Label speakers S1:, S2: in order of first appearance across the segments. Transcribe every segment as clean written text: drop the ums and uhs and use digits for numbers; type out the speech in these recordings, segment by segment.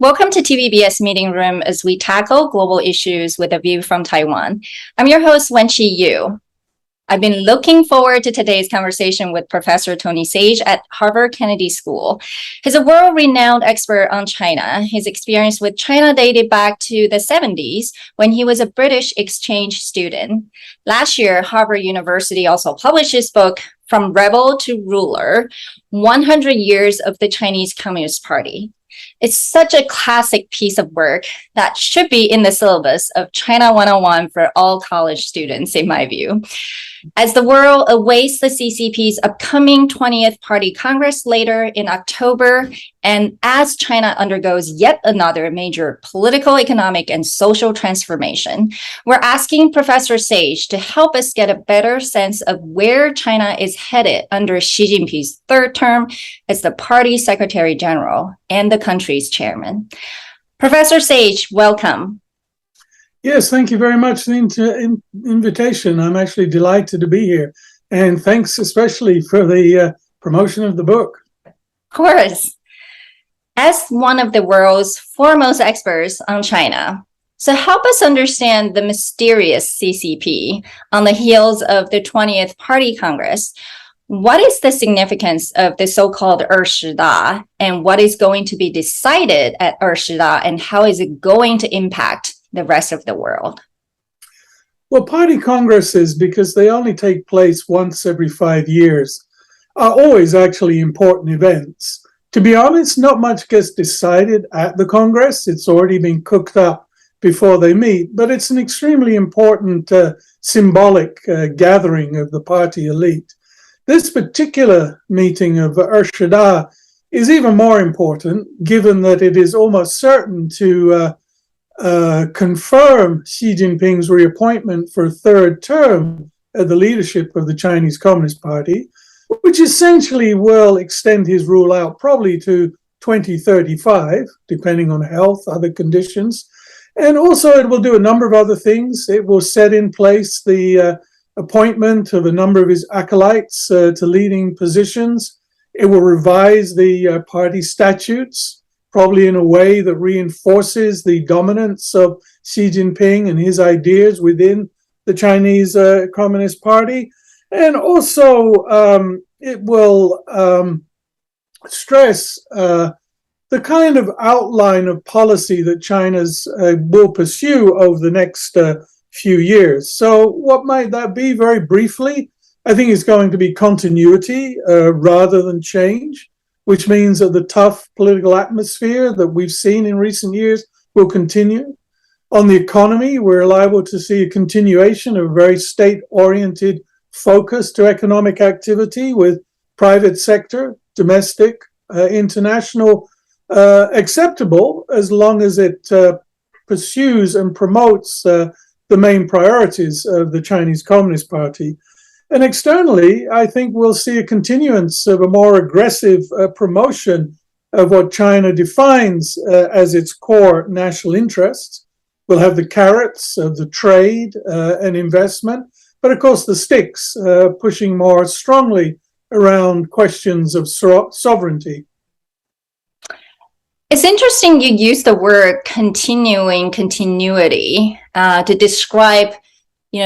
S1: Welcome to TVBS Meeting Room as we tackle global issues with a view from Taiwan. I'm your host, Wenqi Yu. I've been looking forward to today's conversation with Professor Tony Saich at Harvard Kennedy School. He's a world-renowned expert on China. His experience with China dated back to the 70s when he was a British exchange student. Last year, Harvard University also published his book, From Rebel to Ruler, 100 Years of the Chinese Communist Party. It's such a classic piece of work that should be in the syllabus of China 101 for all college students, in my view. As the world awaits the CCP's upcoming 20th Party Congress later in October, and as China undergoes yet another major political, economic, and social transformation, we're asking Professor Saich to help us get a better sense of where China is headed under Xi Jinping's third term as the party's Secretary General and the country's chairman. Professor Saich, welcome.
S2: Yes, thank you very much for the invitation. I'm actually delighted to be here. And thanks especially for the promotion of the book.
S1: Of course. As one of the world's foremost experts on China, so help us understand the mysterious CCP on the heels of the 20th Party Congress. What is the significance of the so-called 20大, and what is going to be decided at 20大, and how is it going to impact the rest of the world?
S2: Well, party congresses, because they only take place once every 5 years, are always actually important events. To be honest, not much gets decided at the Congress. It's already been cooked up before they meet, but it's an extremely important symbolic gathering of the party elite. This particular meeting of 20大 is even more important, given that it is almost certain to confirm Xi Jinping's reappointment for a third term at the leadership of the Chinese Communist Party, which essentially will extend his rule out probably to 2035, depending on health, other conditions. And also it will do a number of other things. It will set in place the appointment of a number of his acolytes to leading positions. It will revise the party statutes, probably in a way that reinforces the dominance of Xi Jinping and his ideas within the Chinese Communist Party. And also it will stress the kind of outline of policy that China's will pursue over the next few years. So what might that be? Very briefly, I think it's going to be continuity rather than change, which means that the tough political atmosphere that we've seen in recent years will continue. On the economy, we're liable to see a continuation of a very state-oriented focus to economic activity with private sector, domestic, international, acceptable as long as it pursues and promotes the main priorities of the Chinese Communist Party. And externally, I think we'll see a continuance of a more aggressive promotion of what China defines as its core national interests. We'll have the carrots of the trade and investment, but of course the sticks pushing more strongly around questions of sovereignty.
S1: It's interesting you use the word continuity to describe,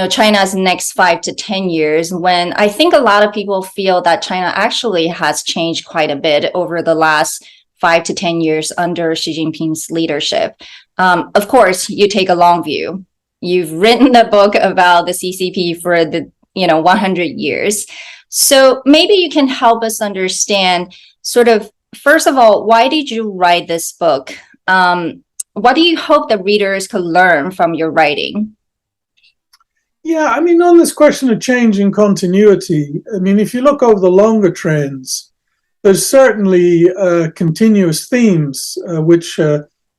S1: China's next 5 to 10 years, when I think a lot of people feel that China actually has changed quite a bit over the last 5 to 10 years under Xi Jinping's leadership. Of course, you take a long view. You've written the book about the CCP for the 100 years. So maybe you can help us understand sort of, first of all, why did you write this book? What do you hope the readers could learn from your writing?
S2: Yeah, I mean, on this question of change and continuity, I mean, if you look over the longer trends, there's certainly continuous themes which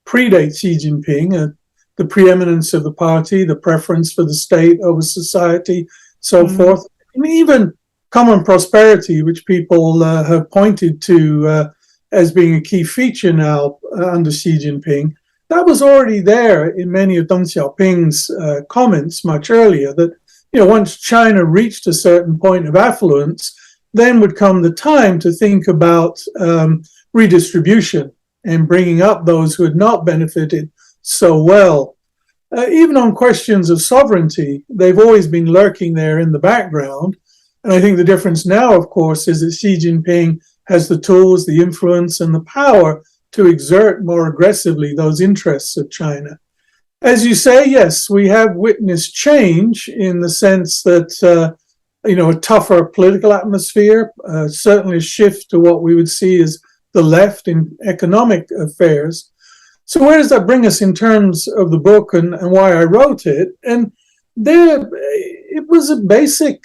S2: predate Xi Jinping, the preeminence of the party, the preference for the state over society, so forth, and even common prosperity, which people have pointed to as being a key feature now under Xi Jinping. That was already there in many of Deng Xiaoping's comments much earlier, that once China reached a certain point of affluence, then would come the time to think about redistribution and bringing up those who had not benefited so well. Even on questions of sovereignty, they've always been lurking there in the background. And I think the difference now, of course, is that Xi Jinping has the tools, the influence, and the power to exert more aggressively those interests of China. As you say, yes, we have witnessed change in the sense that, a tougher political atmosphere, certainly a shift to what we would see as the left in economic affairs. So where does that bring us in terms of the book and why I wrote it? And there, it was a basic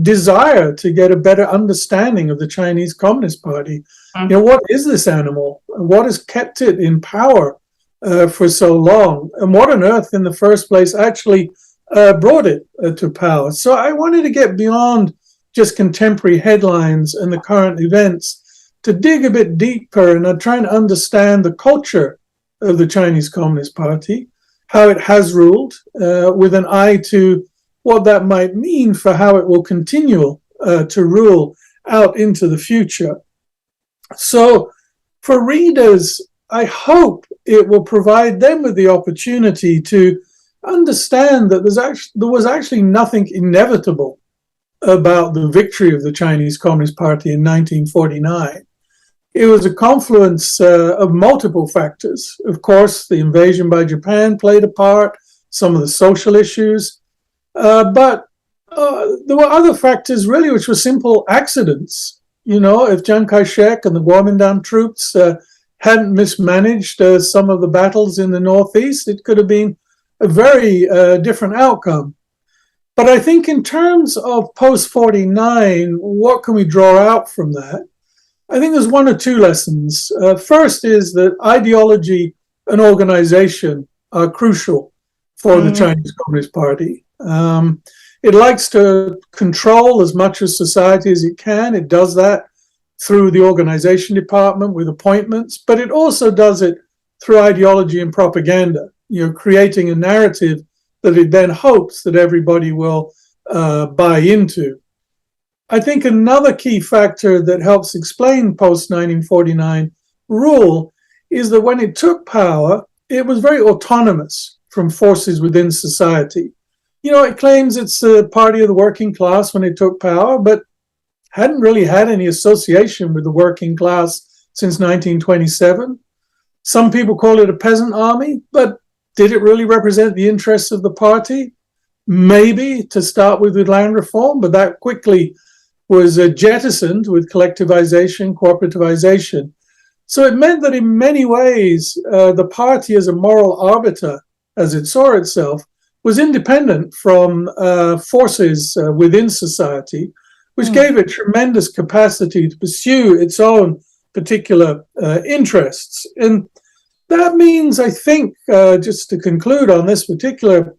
S2: desire to get a better understanding of the Chinese Communist Party. What is this animal? What has kept it in power for so long? And what on earth in the first place actually brought it to power? So I wanted to get beyond just contemporary headlines and the current events to dig a bit deeper and try and understand the culture of the Chinese Communist Party, how it has ruled, with an eye to what that might mean for how it will continue to rule out into the future. So for readers, I hope it will provide them with the opportunity to understand that there was actually nothing inevitable about the victory of the Chinese Communist Party in 1949. It was a confluence of multiple factors. Of course, the invasion by Japan played a part, some of the social issues, but there were other factors really which were simple accidents. If Chiang Kai-shek and the Kuomintang troops hadn't mismanaged some of the battles in the Northeast, it could have been a very different outcome. But I think in terms of post-49, what can we draw out from that? I think there's one or two lessons. First is that ideology and organization are crucial for the Chinese Communist Party. It likes to control as much of society as it can. It does that through the organization department with appointments, but it also does it through ideology and propaganda, creating a narrative that it then hopes that everybody will buy into. I think another key factor that helps explain post-1949 rule is that when it took power, it was very autonomous from forces within society. It claims it's the party of the working class when it took power, but hadn't really had any association with the working class since 1927. Some people call it a peasant army, but did it really represent the interests of the party? Maybe to start with land reform, but that quickly was jettisoned with collectivization, corporativization. So it meant that in many ways, the party as a moral arbiter, as it saw itself, was independent from forces within society, which gave it tremendous capacity to pursue its own particular interests. And that means, I think, just to conclude on this particular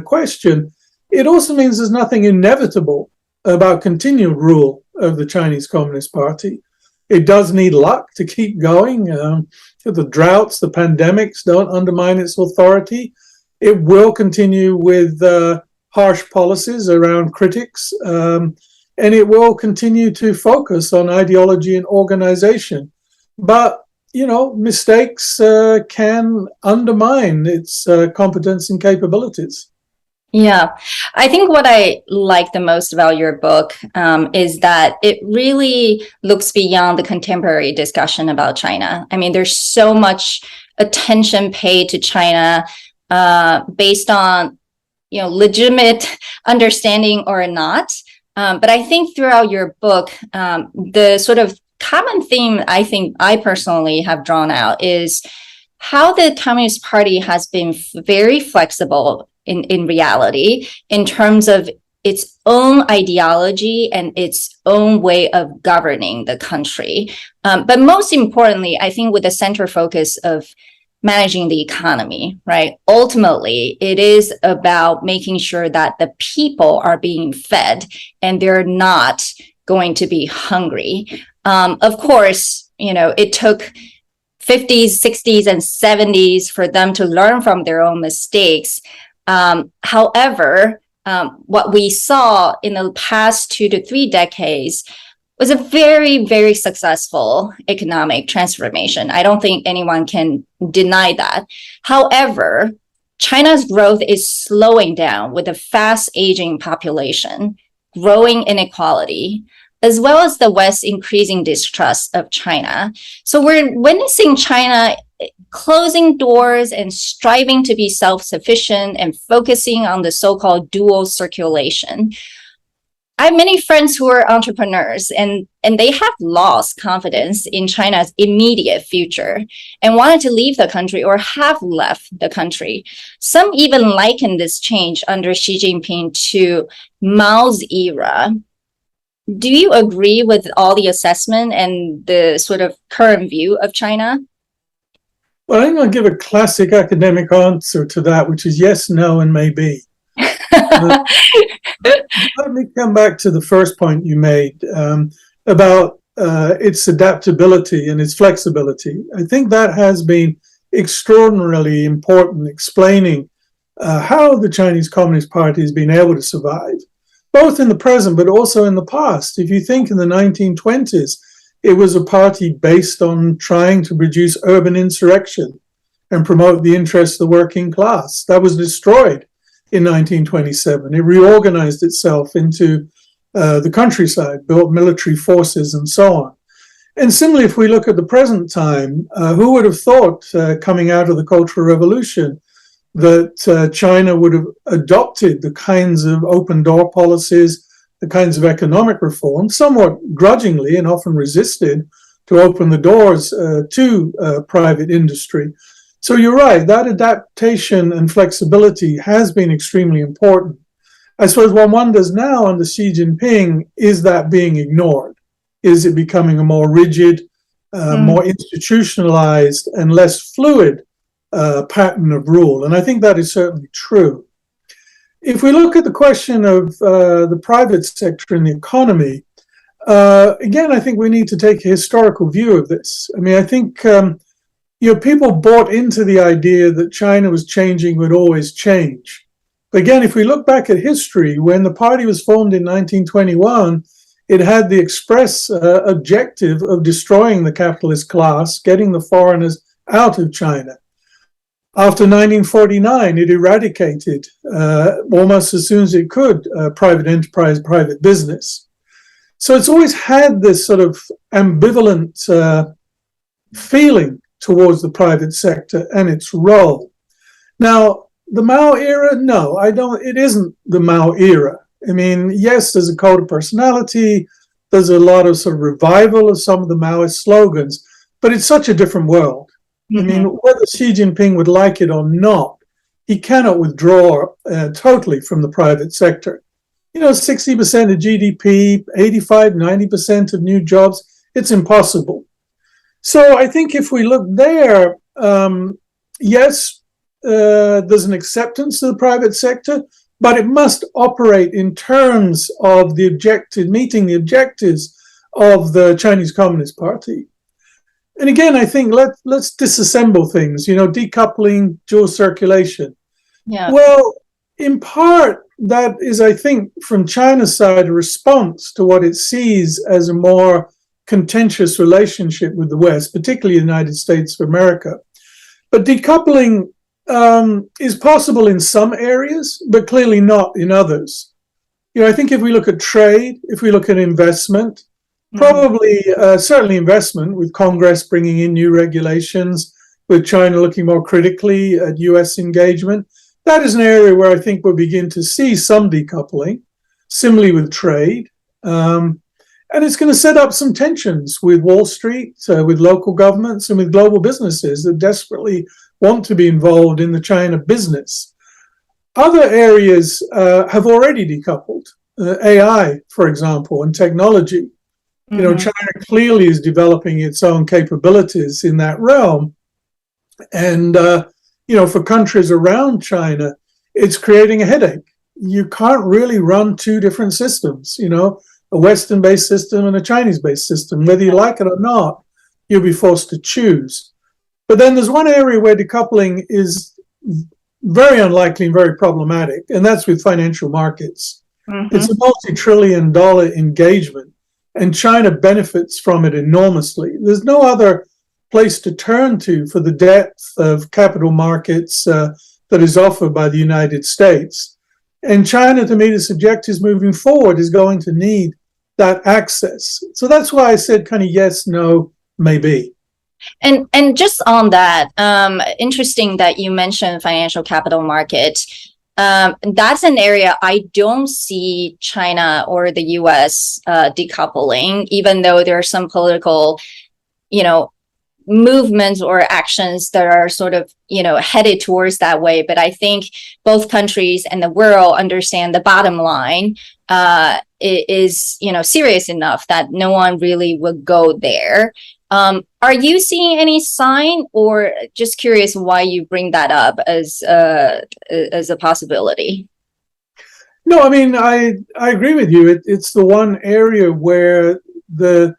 S2: question, it also means there's nothing inevitable about continued rule of the Chinese Communist Party. It does need luck to keep going. The droughts, the pandemics don't undermine its authority. It will continue with harsh policies around critics, and it will continue to focus on ideology and organization. But, mistakes can undermine its competence and capabilities.
S1: Yeah, I think what I like the most about your book is that it really looks beyond the contemporary discussion about China. I mean, there's so much attention paid to China based on, legitimate understanding or not. But I think throughout your book, the sort of common theme I think I personally have drawn out is how the Communist Party has been very flexible in reality, in terms of its own ideology and its own way of governing the country. But most importantly, I think with the center focus of managing the economy, right? Ultimately, it is about making sure that the people are being fed and they're not going to be hungry. Of course, it took 50s, 60s, and 70s for them to learn from their own mistakes. However, what we saw in the past 2 to 3 decades was a very, very successful economic transformation. I don't think anyone can deny that. However, China's growth is slowing down with a fast aging population, growing inequality, as well as the West's increasing distrust of China. So we're witnessing China closing doors and striving to be self-sufficient and focusing on the so-called dual circulation. I have many friends who are entrepreneurs and they have lost confidence in China's immediate future and wanted to leave the country or have left the country. Some even liken this change under Xi Jinping to Mao's era. Do you agree with all the assessment and the sort of current view of China?
S2: Well, I'm going to give a classic academic answer to that, which is yes, no, and maybe. Let me come back to the first point you made about its adaptability and its flexibility. I think that has been extraordinarily important, explaining how the Chinese Communist Party has been able to survive, both in the present but also in the past. If you think in the 1920s, it was a party based on trying to produce urban insurrection and promote the interests of the working class. That was destroyed in 1927. It reorganized itself into the countryside, built military forces and so on. And similarly, if we look at the present time, who would have thought coming out of the Cultural Revolution that China would have adopted the kinds of open door policies, the kinds of economic reform, somewhat grudgingly and often resisted, to open the doors to private industry. So you're right, that adaptation and flexibility has been extremely important. I suppose what one does now under Xi Jinping, is that being ignored? Is it becoming a more rigid, more institutionalized and less fluid pattern of rule? And I think that is certainly true. If we look at the question of the private sector and the economy, again, I think we need to take a historical view of this. I mean, I think people bought into the idea that China was changing, would always change. But again, if we look back at history, when the party was formed in 1921, it had the express objective of destroying the capitalist class, getting the foreigners out of China. After 1949, it eradicated, almost as soon as it could, private enterprise, private business. So it's always had this sort of ambivalent feeling towards the private sector and its role. Now, the Mao era, no, it isn't the Mao era. I mean, yes, there's a code of personality, there's a lot of sort of revival of some of the Maoist slogans, but it's such a different world. I mean, whether Xi Jinping would like it or not, he cannot withdraw totally from the private sector. 60% of GDP, 85, 90% of new jobs, it's impossible. So I think if we look there, yes, there's an acceptance of the private sector, but it must operate in terms of meeting the objectives of the Chinese Communist Party. And again, I think let's disassemble things, decoupling, dual circulation.
S1: Yeah.
S2: Well, in part, that is, I think, from China's side, a response to what it sees as a more contentious relationship with the West, particularly the United States of America. But decoupling is possible in some areas, but clearly not in others. I think if we look at trade, if we look at investment, probably, certainly investment, with Congress bringing in new regulations, with China looking more critically at US engagement, that is an area where I think we'll begin to see some decoupling, similarly with trade. And it's going to set up some tensions with Wall Street, with local governments, and with global businesses that desperately want to be involved in the China business. Other areas have already decoupled. AI, for example, and technology. China clearly is developing its own capabilities in that realm. And, for countries around China, it's creating a headache. You can't really run two different systems, a Western-based system and a Chinese-based system. Whether you like it or not, you'll be forced to choose. But then there's one area where decoupling is very unlikely and very problematic, and that's with financial markets. It's a multi-trillion-dollar engagement and China benefits from it enormously. There's no other place to turn to for the depth of capital markets that is offered by the United States. And China, to meet its objectives moving forward, is going to need that access. So that's why I said kind of yes, no, maybe.
S1: And just on that, interesting that you mentioned financial capital market. That's an area I don't see China or the US decoupling, even though there are some political, movements or actions that are sort of, headed towards that way. But I think both countries and the world understand the bottom line is, serious enough that no one really would go there. Are you seeing any sign, or just curious why you bring that up as a possibility?
S2: No, I mean, I agree with you. It's the one area where the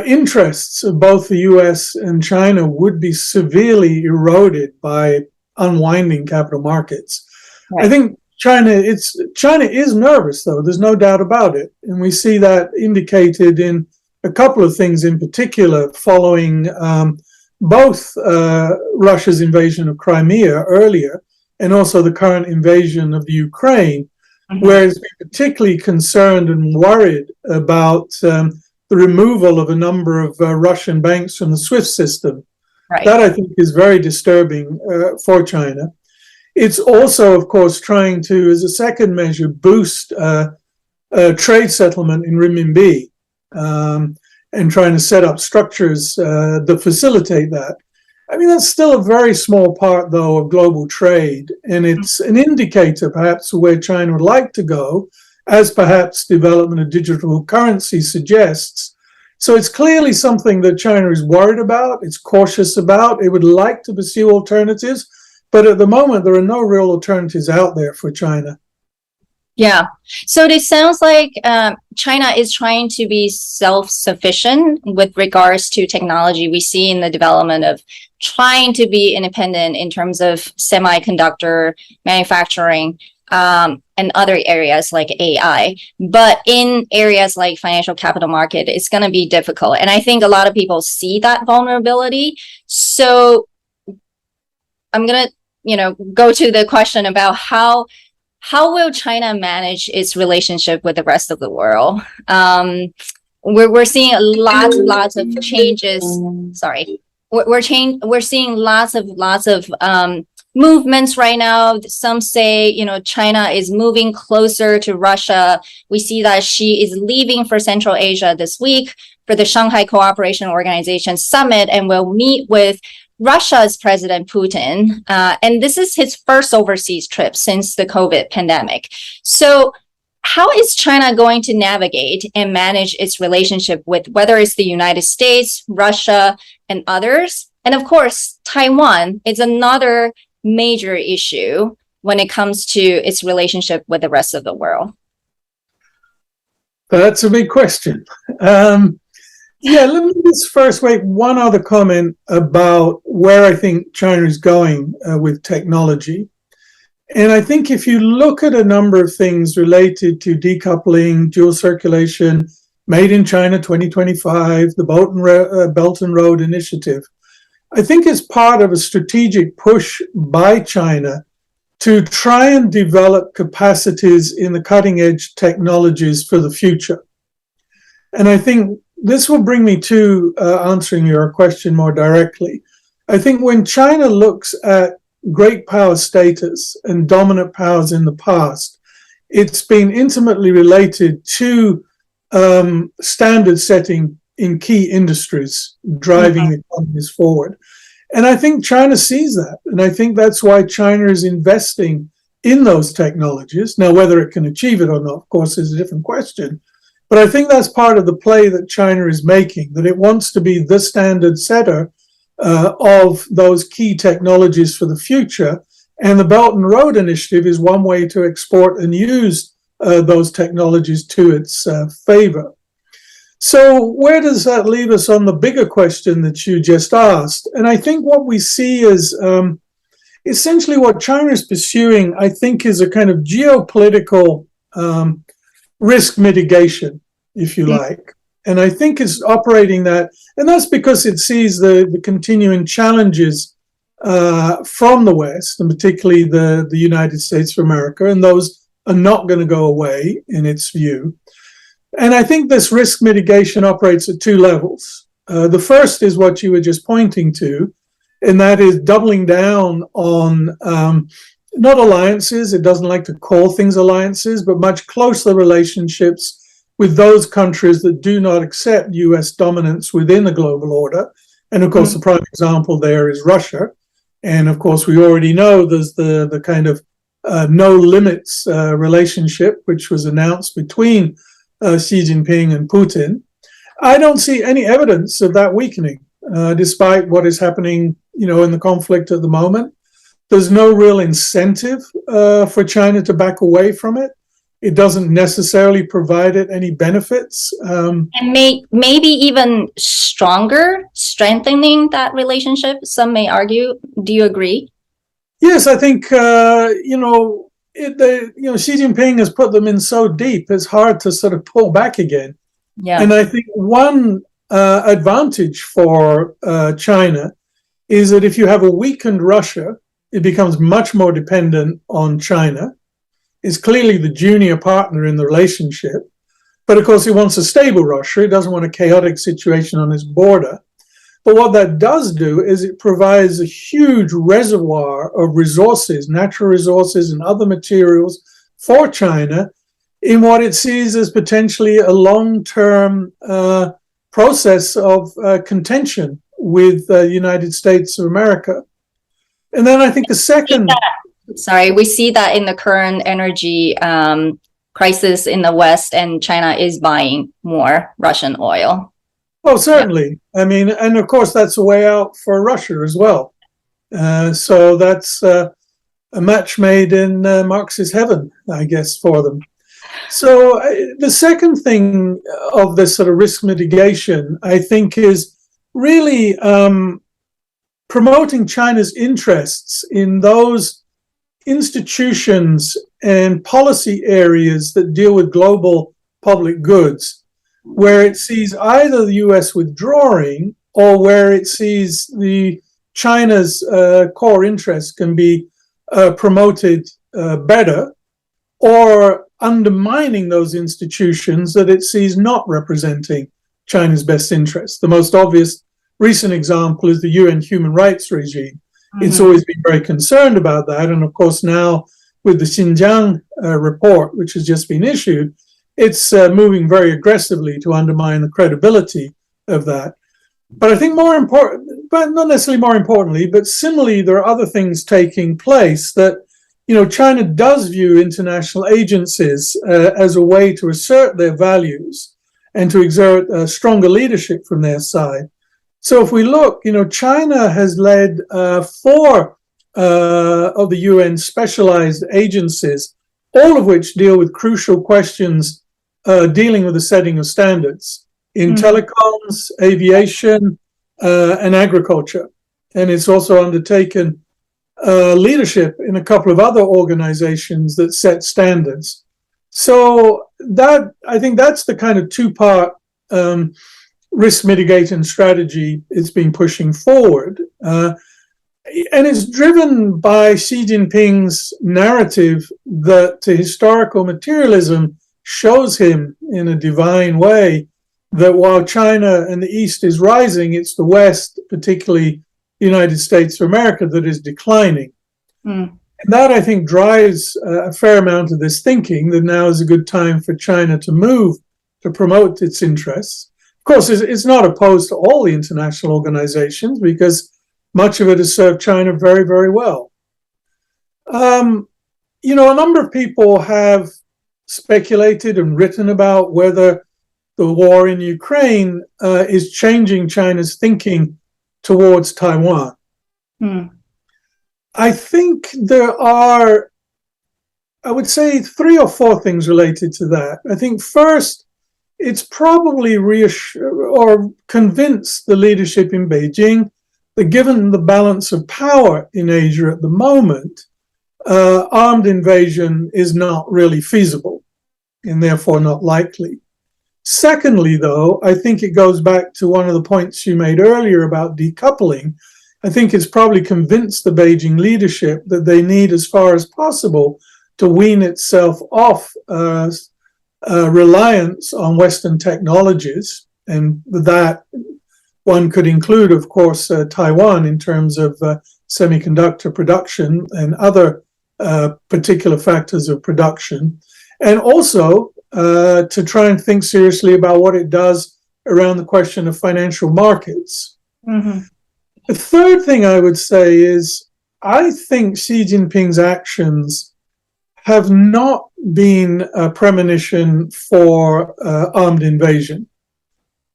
S2: interests of both the US and China would be severely eroded by unwinding capital markets. Right. I think China is nervous, though. There's no doubt about it. And we see that indicated in a couple of things in particular following both Russia's invasion of Crimea earlier and also the current invasion of the Ukraine, where it's been particularly concerned and worried about the removal of a number of Russian banks from the SWIFT system. Right. That, I think, is very disturbing for China. It's also, of course, trying to, as a second measure, boost trade settlement in renminbi and trying to set up structures that facilitate that. I mean, that's still a very small part, though, of global trade, and it's an indicator, perhaps, of where China would like to go, as perhaps development of digital currency suggests. So it's clearly something that China is worried about, it's cautious about, it would like to pursue alternatives, but at the moment, there are no real alternatives out there for China.
S1: Yeah. So it sounds like China is trying to be self-sufficient with regards to technology. We see in the development of trying to be independent in terms of semiconductor manufacturing and other areas like AI. But in areas like financial capital market, it's going to be difficult. And I think a lot of people see that vulnerability. So I'm going to, go to the question about how will China manage its relationship with the rest of the world? We're seeing lots of changes. Sorry, we're seeing lots of movements right now. Some say, China is moving closer to Russia. We see that she is leaving for Central Asia this week for the Shanghai Cooperation Organization Summit and will meet with Russia's President Putin. And this is his first overseas trip since the COVID pandemic. So how is China going to navigate and manage its relationship with whether it's the United States, Russia, and others? And of course, Taiwan is another major issue when it comes to its relationship with the rest of the world.
S2: That's a big question. Let me just first make one other comment about where I think China is going with technology. And I think if you look at a number of things related to decoupling, dual circulation, Made in China 2025, the Belt and Road Initiative, I think it's part of a strategic push by China to try and develop capacities in the cutting edge technologies for the future. And I think this will bring me to answering your question more directly. I think when China looks at great power status and dominant powers in the past, it's been intimately related to standard setting in key industries, driving economies forward. And I think China sees that. And I think that's why China is investing in those technologies. Now, whether it can achieve it or not, of course, is a different question. But I think that's part of the play that China is making, that it wants to be the standard setter of those key technologies for the future. And the Belt and Road Initiative is one way to export and use those technologies to its favor. So where does that leave us on the bigger question that you just asked? And I think what we see is essentially what China is pursuing, I think, is a kind of geopolitical risk mitigation. if you like. And I think it's operating that, and that's because it sees the continuing challenges from the West, and particularly the United States of America, and those are not going to go away in its view. And I think this risk mitigation operates at two levels. The first is what you were just pointing to, and that is doubling down on not alliances, it doesn't like to call things alliances, but much closer relationships with those countries that do not accept US dominance within the global order. And of course, the prime example there is Russia. And of course, we already know there's the kind of no limits relationship, which was announced between Xi Jinping and Putin. I don't see any evidence of that weakening, despite what is happening, in the conflict at the moment. There's no real incentive for China to back away from it. It doesn't necessarily provide it any benefits.
S1: And maybe even strengthening that relationship, some may argue. Do you agree?
S2: Yes, I think, Xi Jinping has put them in so deep, it's hard to sort of pull back again.
S1: Yeah.
S2: And I think one advantage for China is that if you have a weakened Russia, it becomes much more dependent on China. It's clearly the junior partner in the relationship. But of course, he wants a stable Russia. He doesn't want a chaotic situation on his border. But what that does do is it provides a huge reservoir of resources, natural resources and other materials for China in what it sees as potentially a long-term process of contention with the United States of America. And then I think the second...
S1: we see that in the current energy crisis in the West, and China is buying more Russian oil.
S2: Oh, certainly. Yeah. I mean, and of course, that's a way out for Russia as well. So that's a match made in Marxist heaven, I guess, for them. So the second thing of this sort of risk mitigation, I think, is really promoting China's interests in those institutions and policy areas that deal with global public goods, where it sees either the US withdrawing or where it sees China's core interests can be promoted better, or undermining those institutions that it sees not representing China's best interests. The most obvious recent example is the UN human rights regime. It's always been very concerned about that. And of course, now with the Xinjiang report, which has just been issued, it's moving very aggressively to undermine the credibility of that. But I think more important, but not necessarily more importantly, but similarly, there are other things taking place that, China does view international agencies as a way to assert their values and to exert stronger leadership from their side. So if we look, China has led 4 of the UN specialized agencies, all of which deal with crucial questions dealing with the setting of standards in telecoms, aviation, and agriculture. And it's also undertaken leadership in a couple of other organizations that set standards. So I think that's the kind of 2-part risk mitigating strategy it's been pushing forward. And it's driven by Xi Jinping's narrative that historical materialism shows him in a divine way that while China and the East is rising, it's the West, particularly the United States of America, that is declining. And that, I think, drives a fair amount of this thinking that now is a good time for China to move to promote its interests. Of course, it's not opposed to all the international organizations because much of it has served China very, very well. A number of people have speculated and written about whether the war in Ukraine is changing China's thinking towards Taiwan. I think there are, I would say, 3 or 4 things related to that. I think first, it's probably convinced the leadership in Beijing that given the balance of power in Asia at the moment, armed invasion is not really feasible and therefore not likely. Secondly, though, I think it goes back to one of the points you made earlier about decoupling. I think it's probably convinced the Beijing leadership that they need, as far as possible, to wean itself off reliance on Western technologies. And with that, one could include, of course, Taiwan in terms of semiconductor production and other particular factors of production. And also to try and think seriously about what it does around the question of financial markets.
S1: Mm-hmm.
S2: The third thing I would say is I think Xi Jinping's actions have not been a premonition for armed invasion.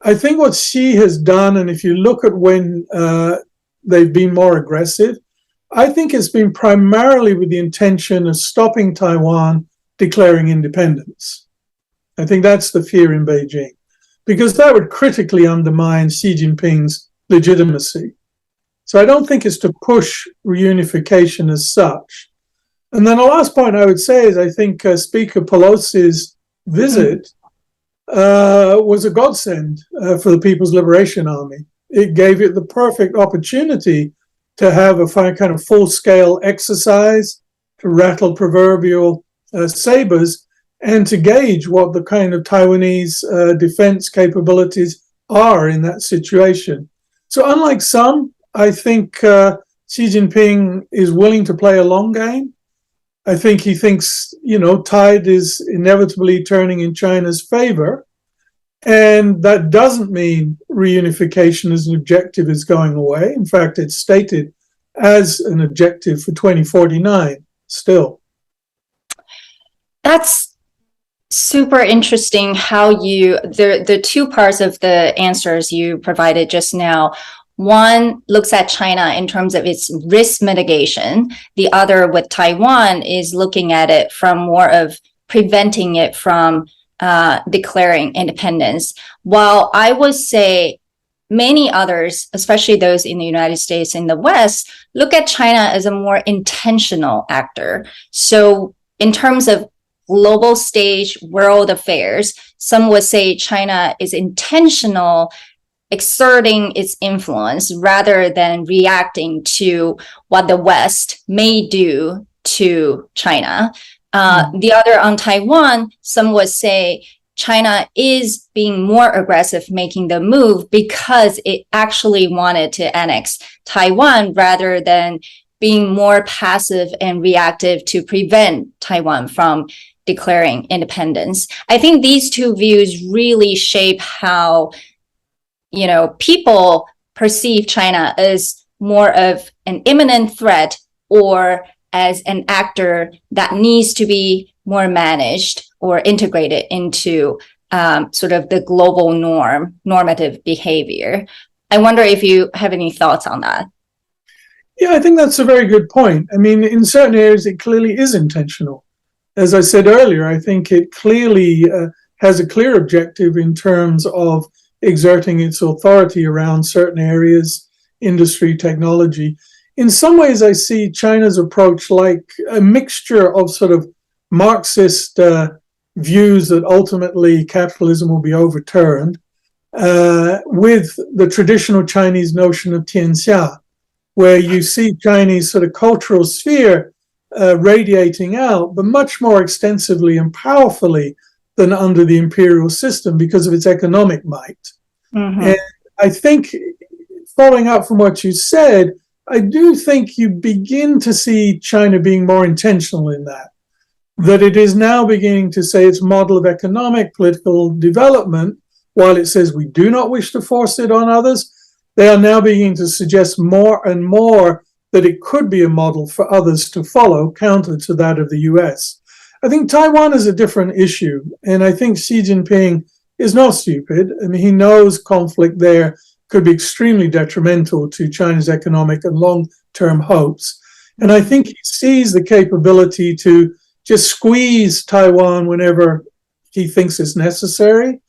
S2: I think what Xi has done, and if you look at when they've been more aggressive, I think it's been primarily with the intention of stopping Taiwan declaring independence. I think that's the fear in Beijing, because that would critically undermine Xi Jinping's legitimacy. So I don't think it's to push reunification as such. And then the last point I would say is I think Speaker Pelosi's visit was a godsend for the People's Liberation Army. It gave it the perfect opportunity to have a kind of full-scale exercise, to rattle proverbial sabers, and to gauge what the kind of Taiwanese defense capabilities are in that situation. So unlike some, I think Xi Jinping is willing to play a long game. I think he thinks, tide is inevitably turning in China's favor. And that doesn't mean reunification as an objective is going away. In fact, it's stated as an objective for 2049 still.
S1: That's super interesting how the two parts of the answers you provided just now. One looks at China in terms of its risk mitigation. The other with Taiwan is looking at it from more of preventing it from declaring independence. While I would say many others, especially those in the United States and the West, look at China as a more intentional actor. So in terms of global stage world affairs, some would say China is intentional exerting its influence rather than reacting to what the West may do to China. The other on Taiwan, some would say China is being more aggressive making the move because it actually wanted to annex Taiwan rather than being more passive and reactive to prevent Taiwan from declaring independence. I think these two views really shape how people perceive China as more of an imminent threat or as an actor that needs to be more managed or integrated into sort of the global normative behavior. I wonder if you have any thoughts on that.
S2: Yeah, I think that's a very good point. I mean, in certain areas, it clearly is intentional. As I said earlier, I think it clearly has a clear objective in terms of exerting its authority around certain areas, industry, technology. In some ways, I see China's approach like a mixture of sort of Marxist views that ultimately capitalism will be overturned with the traditional Chinese notion of tianxia, where you see Chinese sort of cultural sphere radiating out, but much more extensively and powerfully than under the imperial system because of its economic might. Mm-hmm. And I think, following up from what you said, I do think you begin to see China being more intentional in that it is now beginning to say its model of economic, political development, while it says we do not wish to force it on others, they are now beginning to suggest more and more that it could be a model for others to follow, counter to that of the US. I think Taiwan is a different issue, and I think Xi Jinping is not stupid. I mean, he knows conflict there could be extremely detrimental to China's economic and long-term hopes. And I think he sees the capability to just squeeze Taiwan whenever he thinks it's necessary.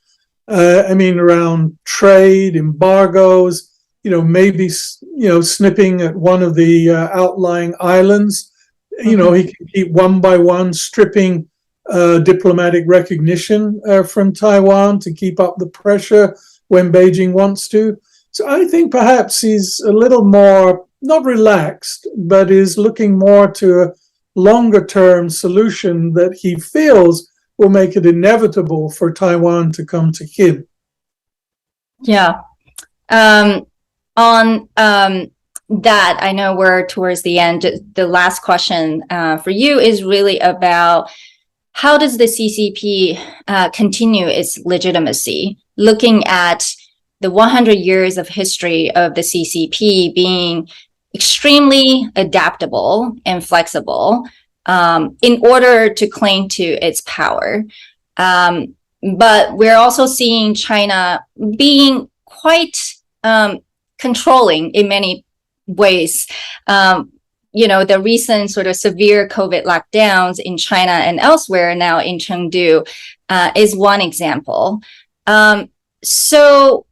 S2: Around trade, embargoes, maybe, snipping at one of the outlying islands. He can keep one by one stripping diplomatic recognition from Taiwan to keep up the pressure when Beijing wants to. So I think perhaps he's a little more, not relaxed, but is looking more to a longer term solution that he feels will make it inevitable for Taiwan to come to him.
S1: Yeah. On that, I know we're towards the end. The last question for you is really about how does the CCP continue its legitimacy, looking at the 100 years of history of the CCP being extremely adaptable and flexible in order to claim to its power. But we're also seeing China being quite controlling in many ways. The recent sort of severe COVID lockdowns in China and elsewhere now in Chengdu is one example. So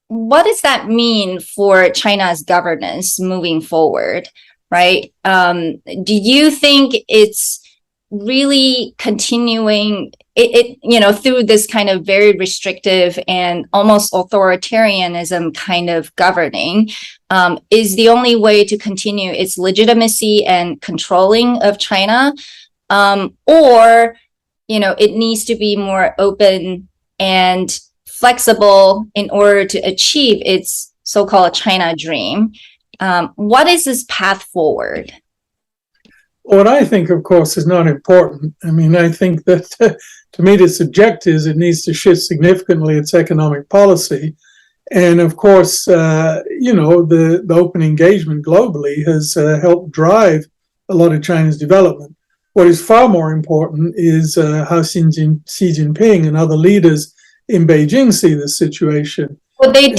S1: what does that mean for China's governance moving forward, right? Do you think it's really continuing through this kind of very restrictive and almost authoritarianism kind of governing is the only way to continue its legitimacy and controlling of China? Or it needs to be more open and flexible in order to achieve its so-called China dream. What is this path forward?
S2: What I think, of course, is not important. I mean, I think that to meet its objectives, it needs to shift significantly its economic policy. And of course, the open engagement globally has helped drive a lot of China's development. What is far more important is how Xi Jinping and other leaders in Beijing see the situation.
S1: Well, they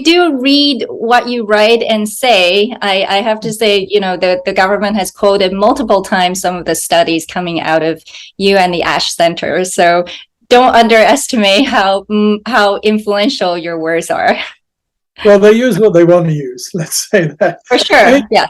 S1: do read what you write and say. I have to say, the government has quoted multiple times some of the studies coming out of you and the Ash Center. So don't underestimate how influential your words are.
S2: Well, they use what they want to use. Let's say that.
S1: For sure, yeah.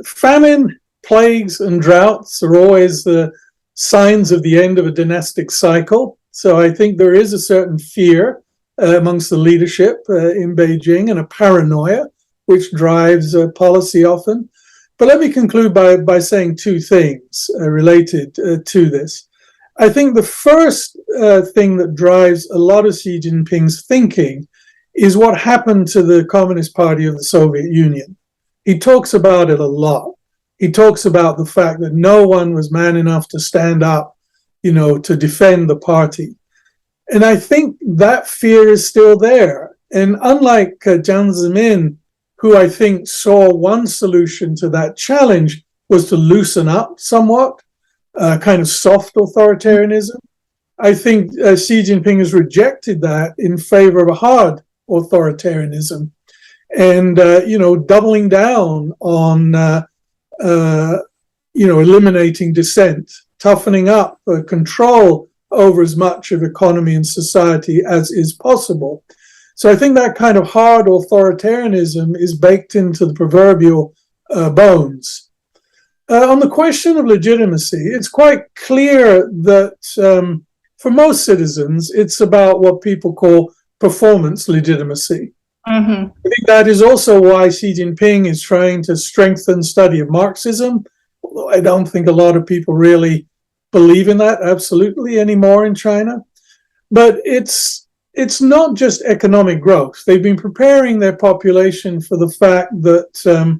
S2: Famine, plagues, and droughts are always the signs of the end of a dynastic cycle. So I think there is a certain fear amongst the leadership in Beijing and a paranoia which drives policy often. But let me conclude by saying two things related to this. I think the first thing that drives a lot of Xi Jinping's thinking is what happened to the Communist Party of the Soviet Union. He talks about it a lot. He talks about the fact that no one was man enough to stand up, to defend the party. And I think that fear is still there. And unlike Jiang Zemin, who I think saw one solution to that challenge was to loosen up somewhat, kind of soft authoritarianism, I think Xi Jinping has rejected that in favor of a hard authoritarianism. And, doubling down on, eliminating dissent, toughening up control over as much of economy and society as is possible. So I think that kind of hard authoritarianism is baked into the proverbial bones. On the question of legitimacy, it's quite clear that for most citizens, it's about what people call performance legitimacy. Mm-hmm. I think that is also why Xi Jinping is trying to strengthen study of Marxism, although I don't think a lot of people really believe in that absolutely anymore in China. But it's not just economic growth. They've been preparing their population for the fact that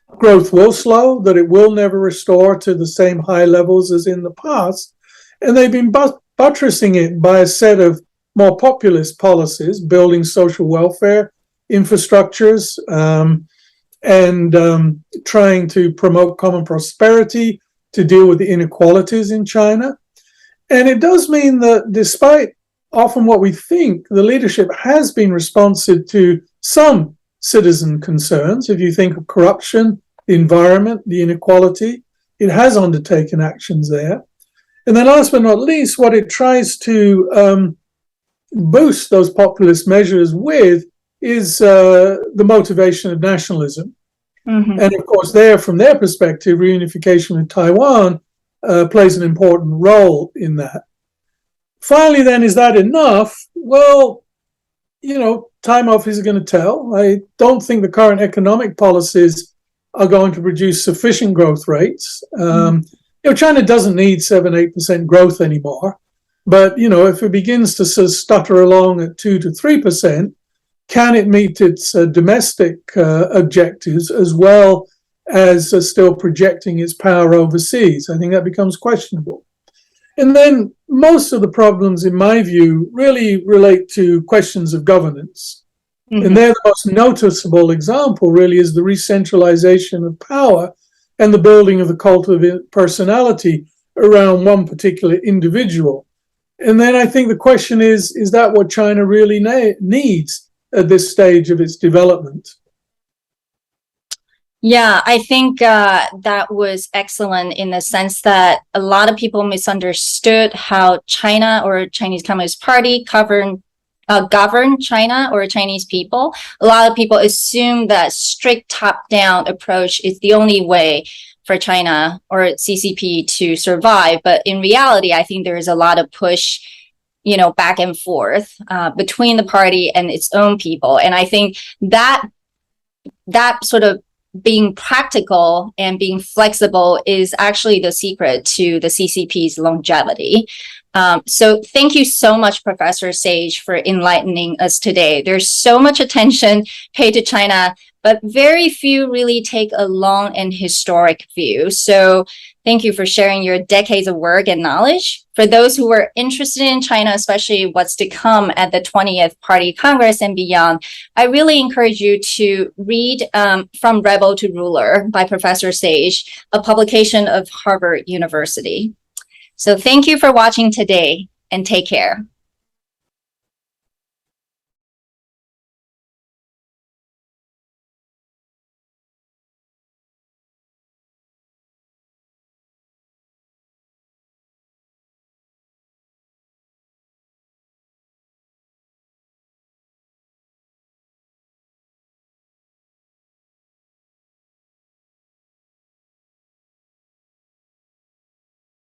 S2: growth will slow, that it will never restore to the same high levels as in the past. And they've been buttressing it by a set of more populist policies, building social welfare infrastructures, and trying to promote common prosperity to deal with the inequalities in China. And it does mean that despite often what we think, the leadership has been responsive to some citizen concerns. If you think of corruption, the environment, the inequality, it has undertaken actions there. And then last but not least, what it tries to boost those populist measures with is the motivation of nationalism. Mm-hmm. And of course, from their perspective, reunification with Taiwan plays an important role in that. Finally, then, is that enough? Well, time off is going to tell. I don't think the current economic policies are going to produce sufficient growth rates. China doesn't need 7-8% growth anymore. But, if it begins to sort of stutter along at 2 to 3%, can it meet its domestic objectives as well as still projecting its power overseas? I think that becomes questionable. And then most of the problems, in my view, really relate to questions of governance. And there, the most noticeable example really is the re-centralization of power and the building of the cult of personality around one particular individual. And then I think the question is that what China really needs at this stage of its development?
S1: Yeah, I think that was excellent in the sense that a lot of people misunderstood how China or Chinese Communist Party govern China or Chinese people. A lot of people assume that strict top-down approach is the only way for China or CCP to survive. But in reality, I think there is a lot of push, back and forth between the party and its own people. And I think that sort of being practical and being flexible is actually the secret to the CCP's longevity. So thank you so much, Professor Saich, for enlightening us today. There's so much attention paid to China, but very few really take a long and historic view. So thank you for sharing your decades of work and knowledge. For those who are interested in China, especially what's to come at the 20th Party Congress and beyond, I really encourage you to read From Rebel to Ruler by Professor Saich, a publication of Harvard University. So thank you for watching today, and take care.